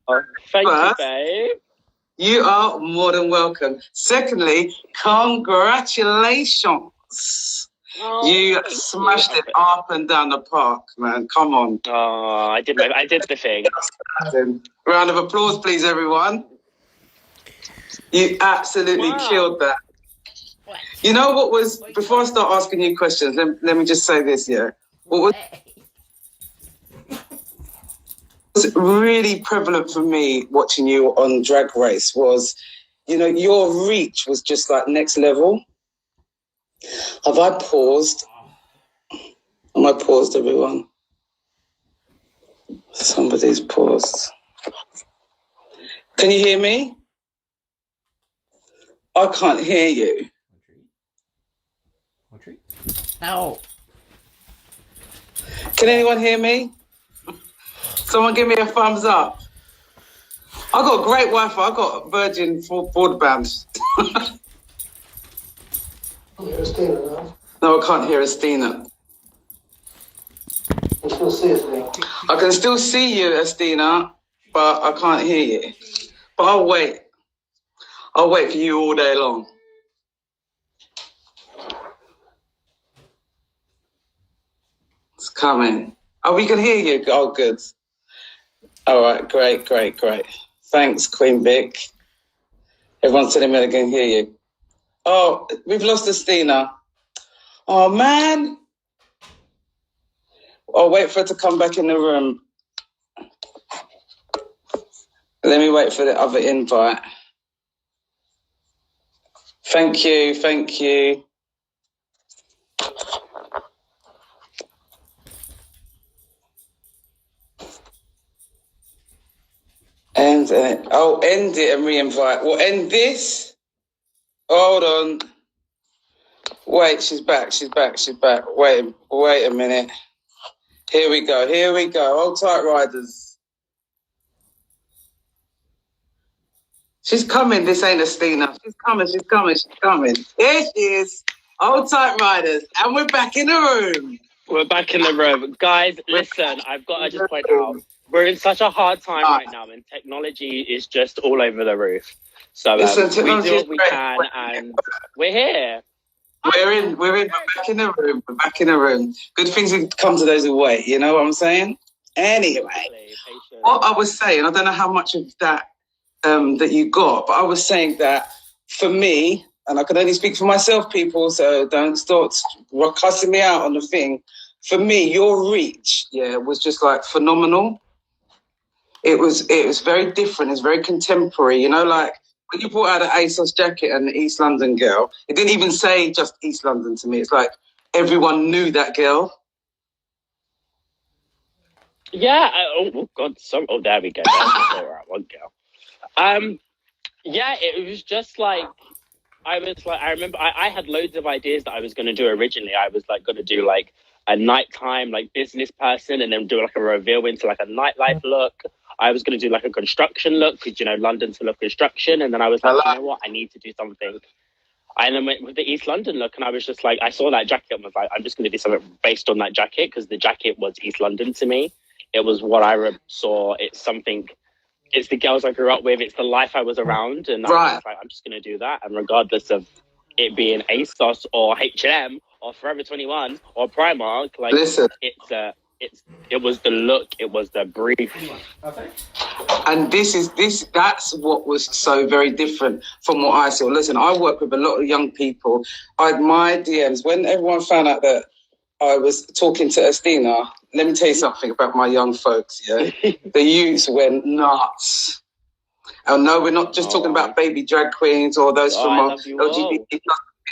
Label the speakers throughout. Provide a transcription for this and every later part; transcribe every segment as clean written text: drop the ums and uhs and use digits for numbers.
Speaker 1: Oh, thank you, babe.
Speaker 2: You are more than welcome. Secondly, congratulations.
Speaker 1: Oh,
Speaker 2: you smashed it up and down the park, man. Come on.
Speaker 1: Oh, I did the thing.
Speaker 2: Round of applause, please, everyone. You absolutely killed that. You know what was, before I start asking you questions, let me just say this, yeah. What was really prevalent for me watching you on Drag Race was, you know, your reach was just like next level. Have I paused? Am I paused, everyone? Somebody's paused. Can you hear me? I can't hear you.
Speaker 3: No.
Speaker 2: Can anyone hear me? Someone give me a thumbs up. I got great Wi-Fi. I got Virgin for broadband. No, I can't hear Asttina. I can still see you, Asttina, but I can't hear you. But I'll wait. I'll wait for you all day long. It's coming. Oh, we can hear you. Oh, good. All right, great. Thanks, Queen Vic. Everyone's telling me they can hear you. Oh, we've lost Asttina. Oh, man. I'll wait for her to come back in the room. Let me wait for the other invite. Thank you. And end it and re-invite. We'll end this. Hold on. Wait, she's back. Wait a minute. Here we go. Hold tight, riders. She's coming. This ain't Asttina. She's coming. Here she is. Hold tight, riders. And we're back in the room.
Speaker 1: Guys, listen, I've got to just point out, we're in such a hard time right now, and technology is just all over the roof. So we do what we can, and we're here.
Speaker 2: We're back in the room. Good things come to those who wait, you know what I'm saying? Anyway, what I was saying, I don't know how much of that that you got, but I was saying that for me, and I can only speak for myself, people, so don't start cussing me out on the thing. For me, your reach, was just like phenomenal. It was very different. It's very contemporary, you know, like when you brought out an ASOS jacket and the East London girl, it didn't even say just East London to me. It's like everyone knew that girl.
Speaker 1: Yeah. Oh God. There we go. Right, one girl. Yeah. It was just like I remember I had loads of ideas that I was going to do originally. I was like going to do like a nighttime like business person, and then do like a reveal into like a nightlife look. I was going to do like a construction look because, you know, London's full of construction. And then I was like, you know what? I need to do something. I then went with the East London look, and I was just like, I saw that jacket and was like, I'm just going to do something based on that jacket, because the jacket was East London to me. It was what I saw. It's the girls I grew up with. It's the life I was around. And I was like, I'm just going to do that. And regardless of it being ASOS or H&M or Forever 21 or Primark, like,
Speaker 2: listen,
Speaker 1: it was the look, it was the brief.
Speaker 2: And that's what was so very different from what I saw. Listen, I work with a lot of young people. My DMs, when everyone found out that I was talking to Asttina, let me tell you something about my young folks, yeah? The youths went nuts. Oh no, we're not just talking about baby drag queens or those from LGBT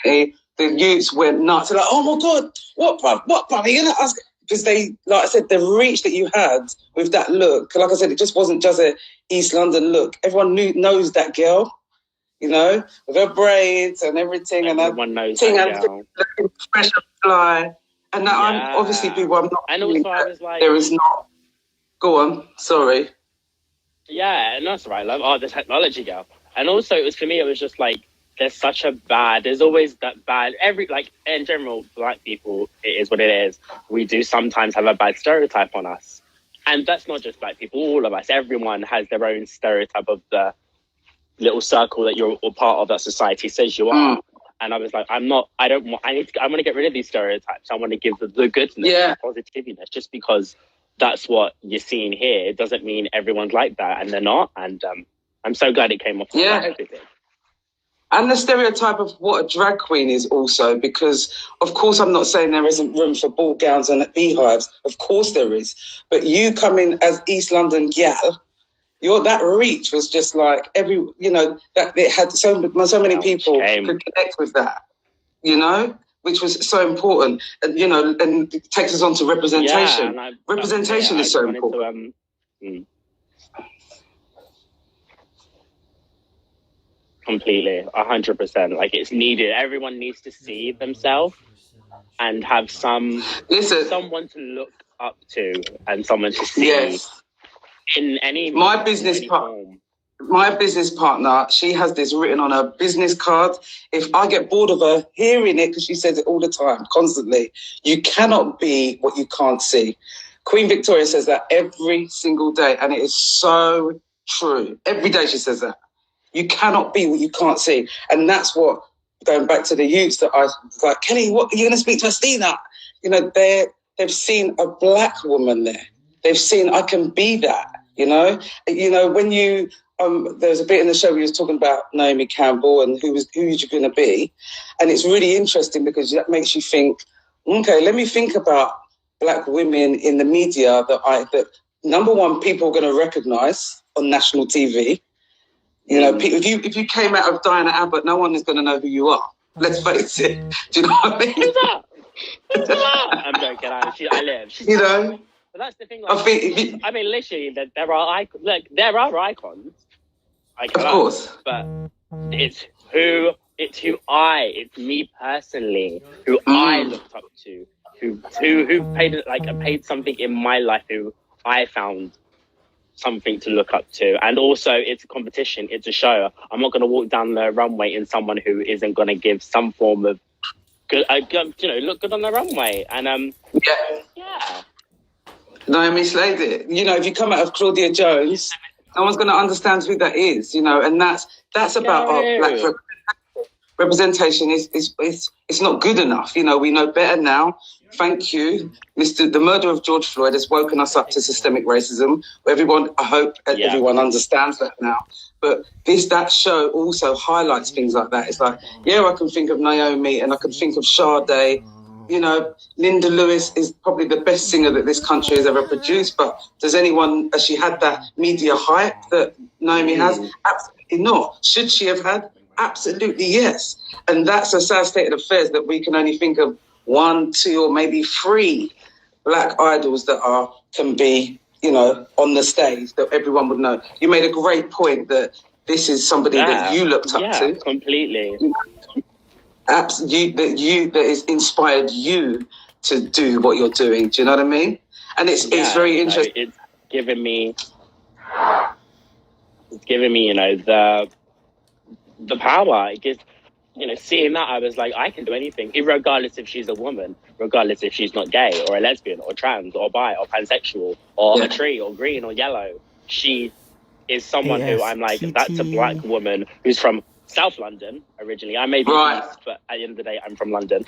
Speaker 2: community. The youths went nuts. They're like, oh my God, what, bruv? You know, because they, like I said, the reach that you had with that look, like I said, it just wasn't just a East London look. Everyone knows that girl, you know, with her braids and everything.
Speaker 1: Everyone knows that girl.
Speaker 2: Looking fresh and fly. And now I'm obviously people I'm not.
Speaker 1: And also I was like,
Speaker 2: there is not. Go on, sorry.
Speaker 1: Yeah, no, that's right, love. Oh, the technology girl. And also it was, for me, it was just like, there's always that bad, in general, Black people, it is what it is. We do sometimes have a bad stereotype on us. And that's not just black people, all of us. Everyone has their own stereotype of the little circle that you're part of that society says you are. And I was like, I want to get rid of these stereotypes. I want to give the goodness, the positiveness, just because that's what you're seeing here. It doesn't mean everyone's like that, and they're not. And I'm so glad it came off.
Speaker 2: Yeah.
Speaker 1: I hope it did.
Speaker 2: And the stereotype of what a drag queen is also, because, of course, I'm not saying there isn't room for ball gowns and beehives. Of course there is. But you come in as East London gal, that reach was just like that it had so many people could connect with that, which was so important. And, and it takes us on to representation. Yeah, representation is so important.
Speaker 1: Completely, 100%. Like, it's needed. Everyone needs to see themselves and have someone to look up to and someone to see in any
Speaker 2: my business partner, she has this written on her business card. If I get bored of her hearing it, because she says it all the time, constantly, you cannot be what you can't see. Queen Victoria says that every single day, and it is so true. Every day she says that. You cannot be what you can't see. And that's what, going back to the youths, that I was like, Kenny, what are you going to speak to Asttina? They've seen a black woman there. They've seen I can be that, when you, there's a bit in the show where you was talking about Naomi Campbell and who you going to be. And it's really interesting because that makes you think, okay, let me think about black women in the media that number one, people are going to recognise on national TV. If you came out of Diana Abbott, no one is going to know who you are. Let's face it. Do you know what I mean?
Speaker 1: Who's that? I'm joking. I live. But that's the thing. Like, literally, there are icons. Look, there are icons. Of
Speaker 2: course.
Speaker 1: But it's me personally, who I looked up to, who paid something in my life, who I found something to look up to. And also, it's a competition, it's a show. I'm not going to walk down the runway in someone who isn't going to give some form of good, look good on the runway. And
Speaker 2: Naomi slayed it. If you come out of Claudia Jones, no one's going to understand who that is. And that's about our black representation. It's not good enough. We know better now. Thank you, the murder of George Floyd has woken us up to systemic racism. I hope everyone understands that now. But that show also highlights things like that. It's like, I can think of Naomi and I can think of Sade. Linda Lewis is probably the best singer that this country has ever produced. But has she had that media hype that Naomi has? Absolutely not. Should she have had? Absolutely yes. And that's a sad state of affairs that we can only think of 1, 2, or maybe 3 black idols that can be, on the stage that everyone would know. You made a great point that this is somebody that you looked up to.
Speaker 1: Completely.
Speaker 2: Absolutely, that has inspired you to do what you're doing. Do you know what I mean? And it's very interesting.
Speaker 1: It's given me, the power. It gives, seeing that, I was like, I can do anything, regardless if she's a woman, regardless if she's not gay or a lesbian or trans or bi or pansexual or a tree or green or yellow. She is someone who I'm like, that's a black woman who's from South London originally. I may be East, but at the end of the day, I'm from London.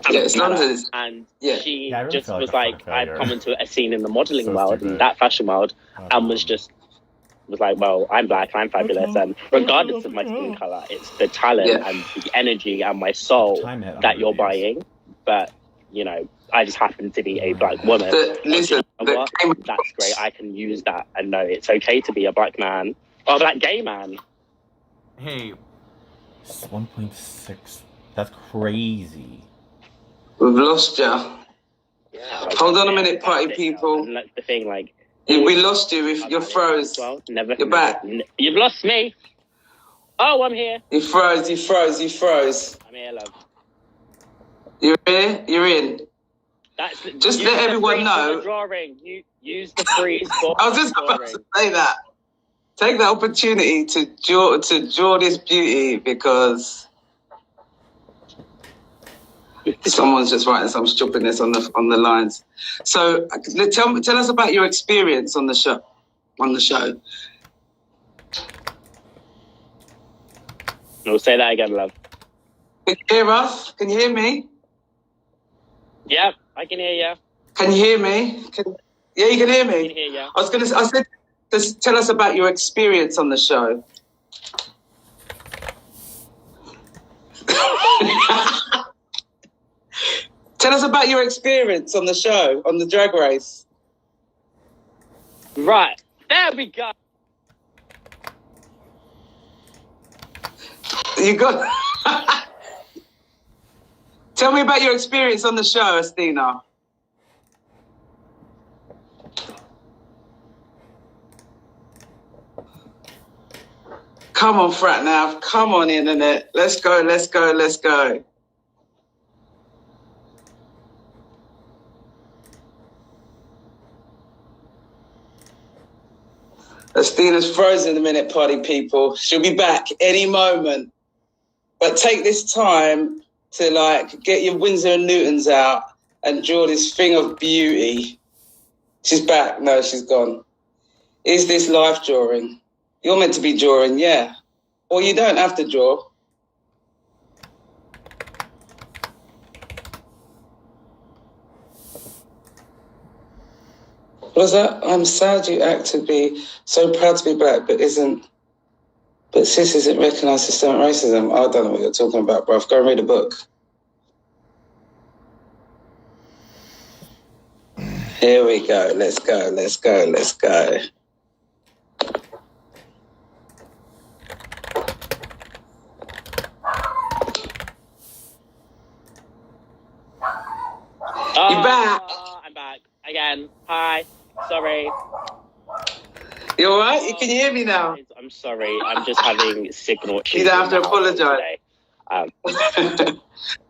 Speaker 2: It's London.
Speaker 1: And she just was like, I've come into a scene in the modelling world and that fashion world, and was like, well, I'm black, I'm fabulous, and regardless of my skin colour, it's the talent and the energy and my soul that you're buying. But, I just happen to be a black woman.
Speaker 2: Listen,
Speaker 1: that's great. I can use that and know it's okay to be a black man or a black gay man.
Speaker 3: Hey, it's 1.6. That's crazy.
Speaker 2: We've lost you. Hold on a minute, party people.
Speaker 1: And that's the thing, like,
Speaker 2: we lost you. If you're froze, you're back.
Speaker 1: You've lost me. Oh, I'm here.
Speaker 2: You froze.
Speaker 1: I'm here, love.
Speaker 2: You're here. You're in. Just let everyone know.
Speaker 1: Drawing. You use the freeze for.
Speaker 2: I was just about to say that. Take the opportunity to draw this beauty, because Someone's just writing some stupidness on the lines. So tell us about your experience on the show.
Speaker 1: No, say that again, love.
Speaker 2: Can you hear us? Can you hear me?
Speaker 1: Yeah, I can hear you.
Speaker 2: Can you hear me? Yeah, you can hear me.
Speaker 1: I can hear you.
Speaker 2: I said, just tell us about your experience on the show. Tell us about your experience on the show, on the Drag Race.
Speaker 1: Right, there we go.
Speaker 2: You got. Tell me about your experience on the show, Asttina. Come on, Frat Nav. Come on, internet. Let's go. Astina's frozen a minute, party people. She'll be back any moment. But take this time to get your Winsor and Newtons out and draw this thing of beauty. She's back. No, she's gone. Is this life drawing? You're meant to be drawing, yeah. Or you don't have to draw. What was that? I'm sad you act to be so proud to be black, but cis isn't recognised systemic racism. I don't know what you're talking about, bruv. Go and read a book. Here we go. Let's go. You're back.
Speaker 1: I'm back again. Hi. Sorry.
Speaker 2: You all right? Can you hear me now?
Speaker 1: I'm sorry. I'm just having signal issues.
Speaker 2: You don't have to apologise. I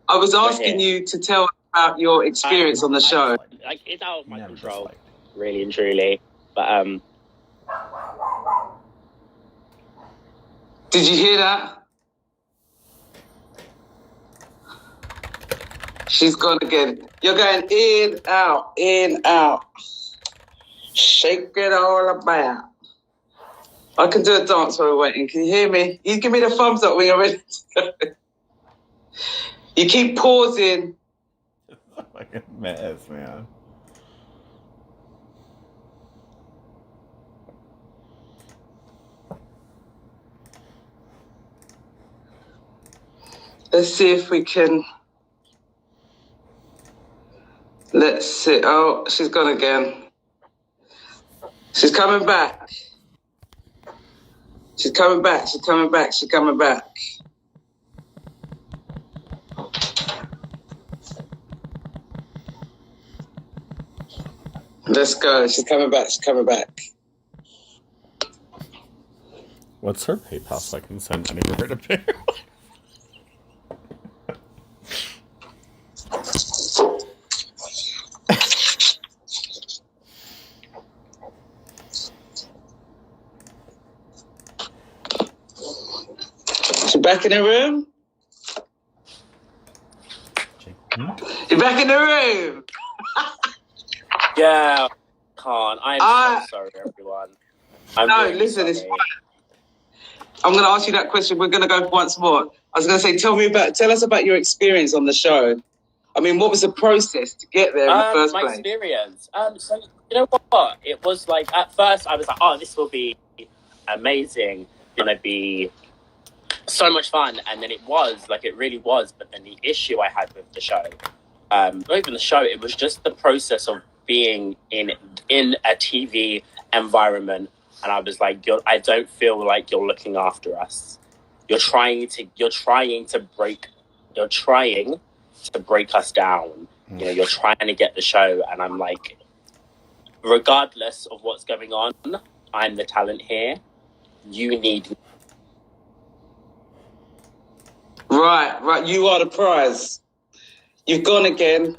Speaker 2: was asking you to tell about your experience on the show.
Speaker 1: It's out of my control, really and truly. But
Speaker 2: did you hear that? She's gone again. You're going in, out. Shake it all about. I can do a dance while we're waiting. Can you hear me? You give me the thumbs up when you're ready. You keep pausing.
Speaker 3: It's a fucking mess, man.
Speaker 2: Let's see if we can. Let's see. Oh, she's gone again. She's coming back. She's coming back. Let's go. She's coming back.
Speaker 3: What's her PayPal so I can send money for her to pay?
Speaker 2: She's back in the room? You're back in the room?
Speaker 1: yeah, can't. I'm so sorry, everyone.
Speaker 2: Listen, it's fine. I'm going to ask you that question. We're going to go once more. I was going to say, tell us about your experience on the show. I mean, what was the process to get there in the first place?
Speaker 1: My experience. So, you know what? It was like, at first, I was like, oh, this will be amazing. It's going to be so much fun. And then it really was. But then the issue I had with the show, not even the show, it was just the process of being in a TV environment. And I was like, I don't feel like you're looking after us. You're trying to break us down. You know, you're trying to get the show. And I'm like, regardless of what's going on, I'm the talent here. You need me.
Speaker 2: Right. You are the prize. You've gone again.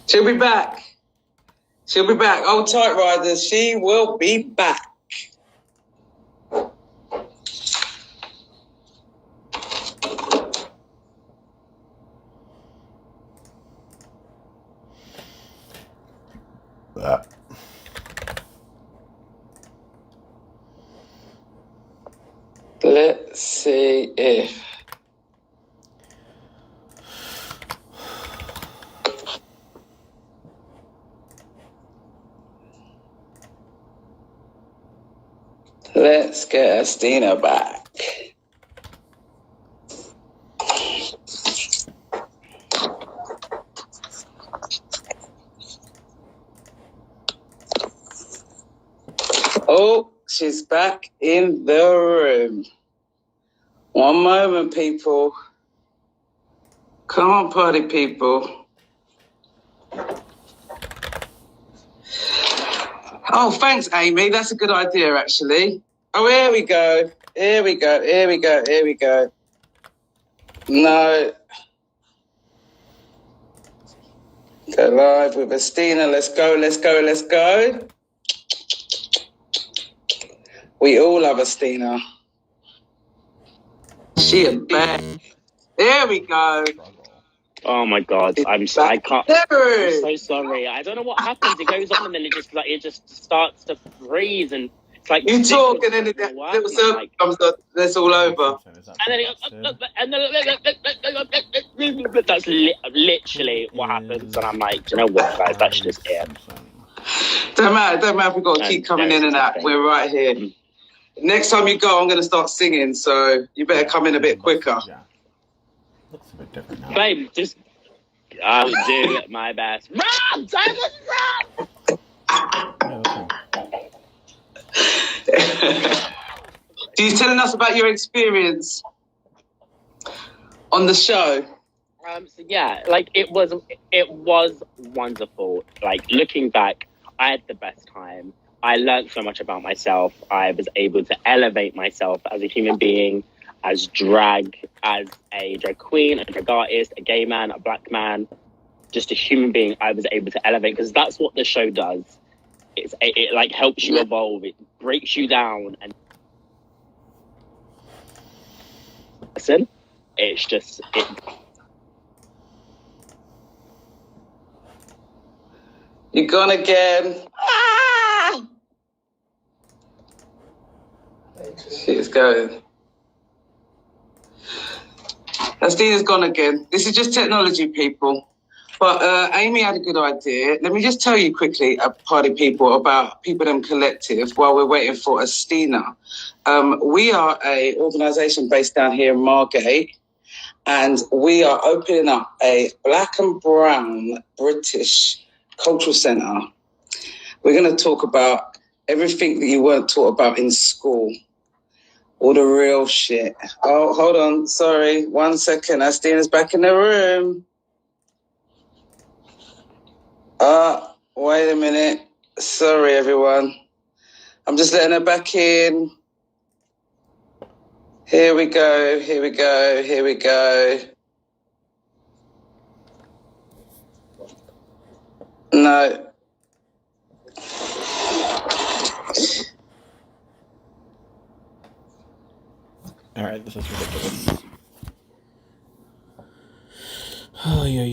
Speaker 2: She'll be back. She'll be back. Old tight riders, she will be back. Let's see if. Let's get Asttina back. Oh, she's back in the room. One moment, people. Come on, party people. Oh, thanks, Amy. That's a good idea, actually. Oh, here we go. Here we go. Here we go. Here we go. No. Go live with Asttina. Let's go. Let's go. Let's go. We all love Asttina. She a bad. There we go.
Speaker 1: Oh my God, I can't. I'm so sorry. I don't know what happens. It goes on and then it just starts to freeze and it's like
Speaker 2: you talk and then little circle comes up. That's all over.
Speaker 1: And then that's literally what happens. And I'm like, do you know what, guys? That's just it.
Speaker 2: Don't matter. We've got to keep coming in and out. We're right here. Next time you go, I'm going to start singing, so you better come in a bit quicker.
Speaker 3: Yeah. Looks a bit different now.
Speaker 1: Babe, just I'll do my best. Run! Simon, run!
Speaker 2: So you're telling us about your experience on the show.
Speaker 1: So yeah, like it was wonderful. Like looking back, I had the best time. I learned so much about myself. I was able to elevate myself as a human being, as drag, as a drag queen, a drag artist, a gay man, a black man, just a human being. I was able to elevate because that's what the show does. It like helps you evolve. It breaks you down and listen. It's just it.
Speaker 2: You're gone again. Ah! She's going. Astina's gone again. This is just technology, people. But Amy had a good idea. Let me just tell you quickly, party people, about People Them Collective while we're waiting for Asttina. We are an organisation based down here in Margate, and we are opening up a black and brown British cultural centre. We're going to talk about everything that you weren't taught about in school. All the real shit. Oh, hold on. Sorry. 1 second. Astina's back in the room. Wait a minute. Sorry, everyone. I'm just letting her back in. Here we go. Here we go. Here we go. No.
Speaker 3: All right, this is ridiculous. Oh, yeah.